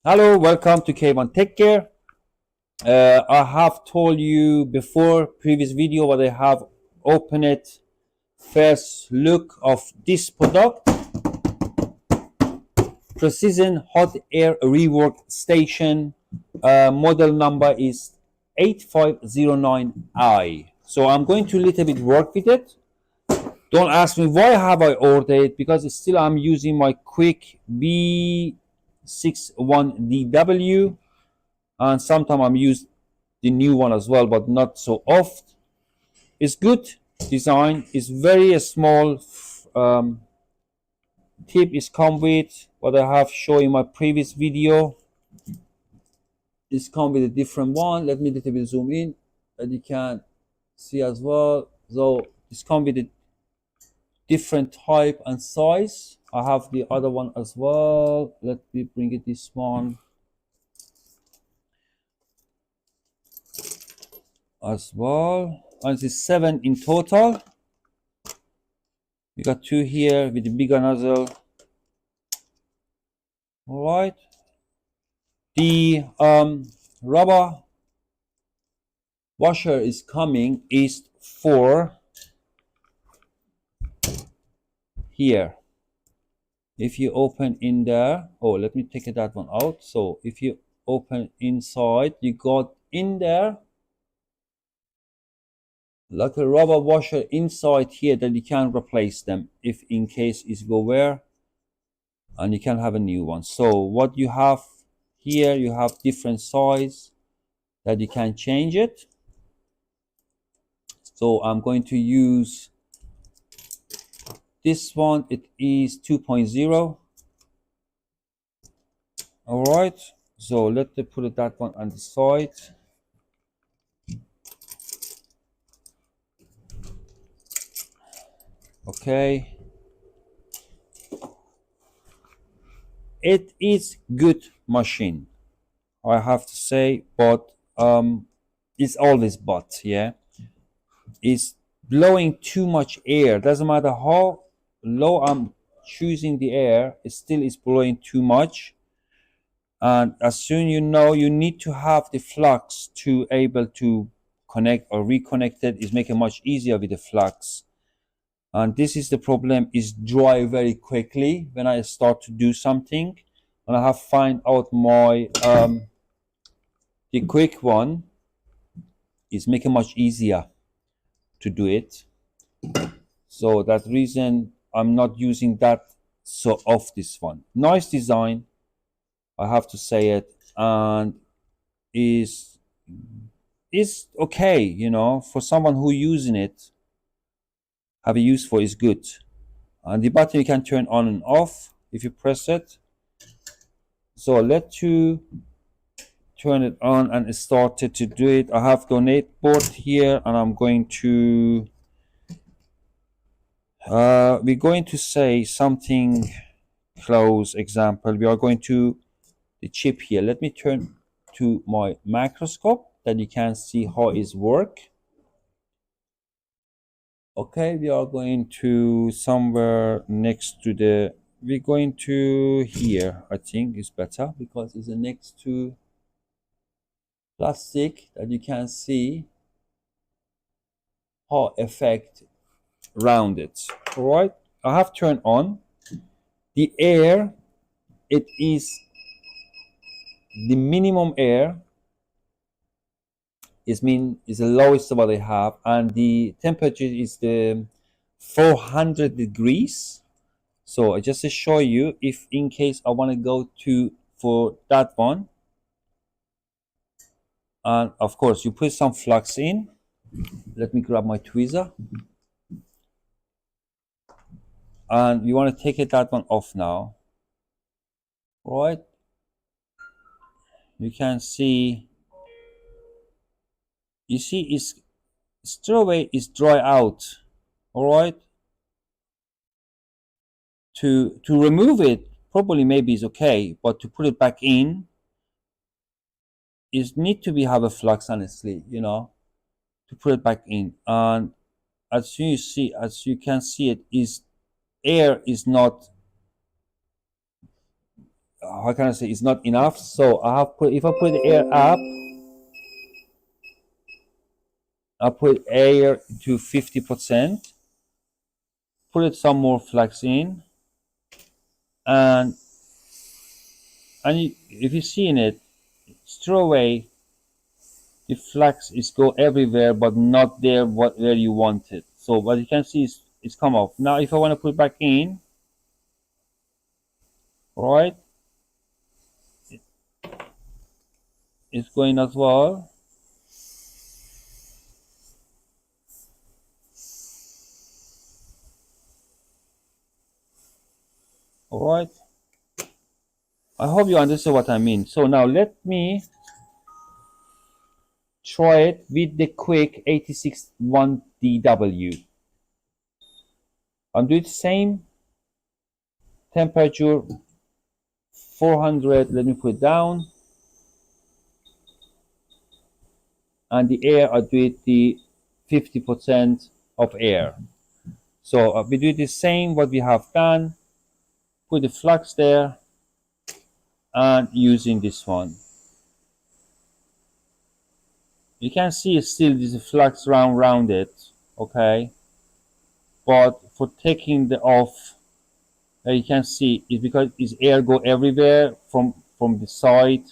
Hello, welcome to K1 Tech Care. I have told you before previous video what I have opened it. First look of this product, Precision Hot Air Rework Station. Model number is 8509i. So I'm going to little bit work with it. Don't ask me why have I ordered it, because still I'm using my quick B61DW, and sometimes I'm using the new one as well, but not so often. It's good design. It's very small. Tip is come with what I have shown in my previous video. It's come with a different one. Let me a little bit zoom in that you can see as well. So it's come with a different type and size. I have the other one as well. Let me bring it this one as well. And it's 7 in total. We got 2 here with the bigger nozzle. All right. The rubber washer is coming is for here. If you open in there, oh, let me take that one out. So if you open inside, you got in there like a rubber washer inside here that you can replace them if in case it go wear, and you can have a new one. So what you have here, you have different size that you can change it. So I'm going to use this one. It is 2.0. All right, so let me put that one on the side. Okay, it is good machine, I have to say, but it's always but, yeah, it's blowing too much air. Doesn't matter how low I'm choosing the air, it still is blowing too much. And as soon you know, you need to have the flux to able to connect or reconnect it. Is making much easier with the flux. And this is the problem, is dry very quickly when I start to do something. And I have find out my the quick one is making much easier to do it. So that reason I'm not using that so off this one. Nice design, I have to say it, and is okay, you know, for someone who using it, have a use for, is good. And the button you can turn on and off if you press it. So let's you turn it on and started to do it. I have donate board here, and I'm going to we're going to say something close example. We are going to the chip here. Let me turn to my microscope that you can see how it work. Okay, we are going to somewhere next to the, we're going to here. I think is better because it's next to plastic that you can see how effect round it. All right, I have turned on the air. It is the minimum air is the lowest what I have, and the temperature is the 400 degrees. So I just to show you, if in case I want to go to for that one, and of course you put some flux in. Let me grab my tweezer, and you want to take it that one off now. Right, you can see, you see it's straight away is dry out. All right, to remove it probably maybe is okay, but to put it back in is need to be have a flux, honestly, you know, to put it back in. And as you see, as you can see, it is air is not how can I say, it's not enough. So I have put, if I put the air up, I put air to 50%, put it some more flux in, and if you see in it, straight away the flux is go everywhere, but not there where you want it. So what you can see is it's come off. Now if I want to put it back in, right, it's going as well. All right, I hope you understand what I mean. So now let me try it with the quick 861DW. I'm doing the same temperature, 400. Let me put it down, and the air, I do it the 50% of air. So we do the same what we have done. Put the flux there, and using this one, you can see still this flux round it, okay, but for taking the off, you can see it's because it's air go everywhere from the side.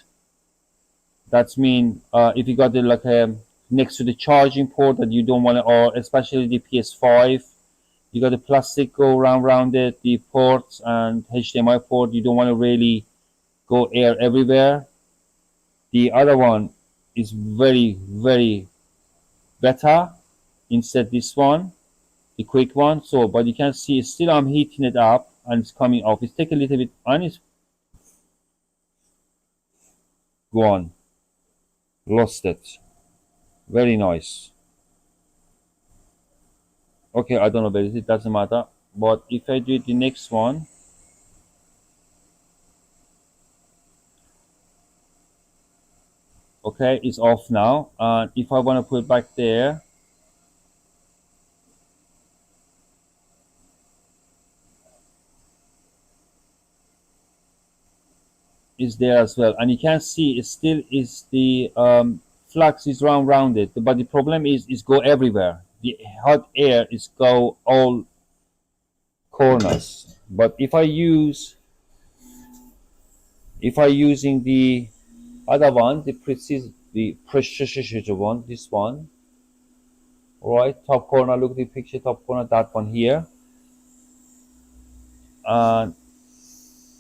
That's mean if you got it like next to the charging port that you don't want to, or especially the PS5, you got the plastic go round it, the ports and HDMI port, you don't want to really go air everywhere. The other one is very better instead this one, the quick one. So but you can see still I'm heating it up and it's coming off. It's take a little bit and it's gone, lost it. Very nice. Okay, I don't know, but it doesn't matter. But if I do the next one, okay, it's off now, and if I want to put it back there, is there as well, and you can see it still is the flux is round it, but the problem is go everywhere. The hot air is go all corners. But if I using the other one, the precision one, this one, all right, top corner, look at the picture, top corner, that one here, and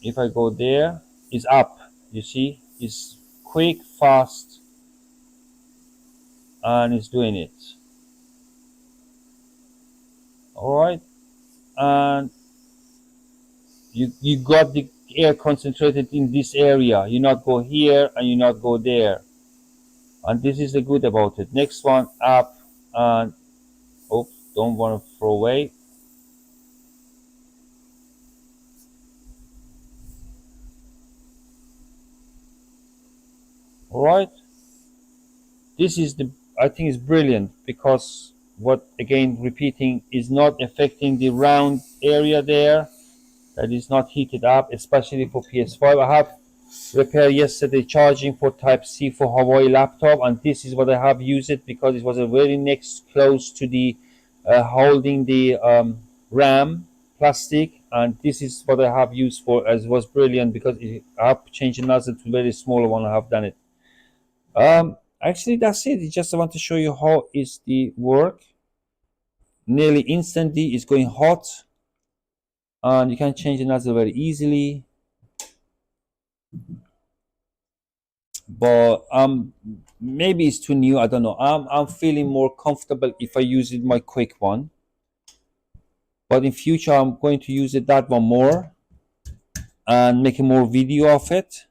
if I go there, it's up. You see, it's quick, fast, and it's doing it. All right, and you got the air concentrated in this area. You not go here and you not go there, and this is the good about it. Next one, up, and oops, don't want to throw away. All right, this is the, I think is brilliant, because what, again repeating, is not affecting the round area there, that is not heated up, especially for PS5. I have repaired yesterday charging for Type C for Hawaii laptop, and this is what I have used it, because it was a very next close to the holding the RAM plastic, and this is what I have used for, as it was brilliant, because I have changed the nozzle to a very small one. I have done it. Actually that's it. I just want to show you how is the work. Nearly instantly it's going hot, and you can change the nozzle very easily. But maybe it's too new, I don't know. I'm feeling more comfortable if I use it my quick one, but in future I'm going to use it that one more and make a more video of it.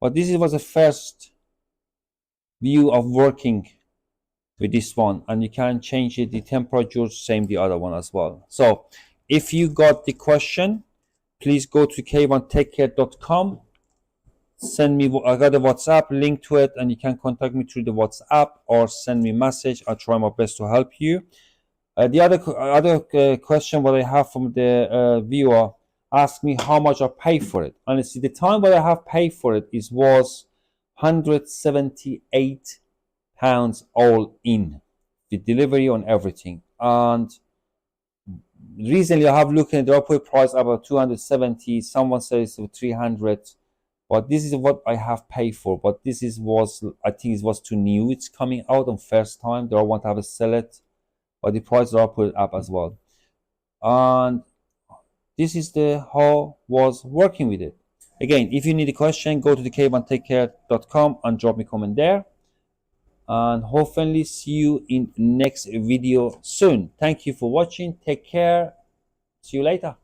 But this was the first view of working with this one, and you can change it the temperature, same the other one as well. So if you got the question, please go to k1techcare.com, send me, I got a WhatsApp link to it, and you can contact me through the WhatsApp or send me a message. I'll try my best to help you. The other question what I have from the viewer, asked me how much I paid for it. Honestly, the time that I have paid for it was £178 all in, the delivery on everything. And recently I have looked at the upward price about 270. Someone says 300, but this is what I have paid for. But this was, I think it was too new. It's coming out on first time. They don't want to have a sell it, but the prices are put up as well. And this is the how was working with it. Again, if you need a question, go to thecaveandtakecare.com and drop me a comment there. And hopefully see you in next video soon. Thank you for watching. Take care. See you later.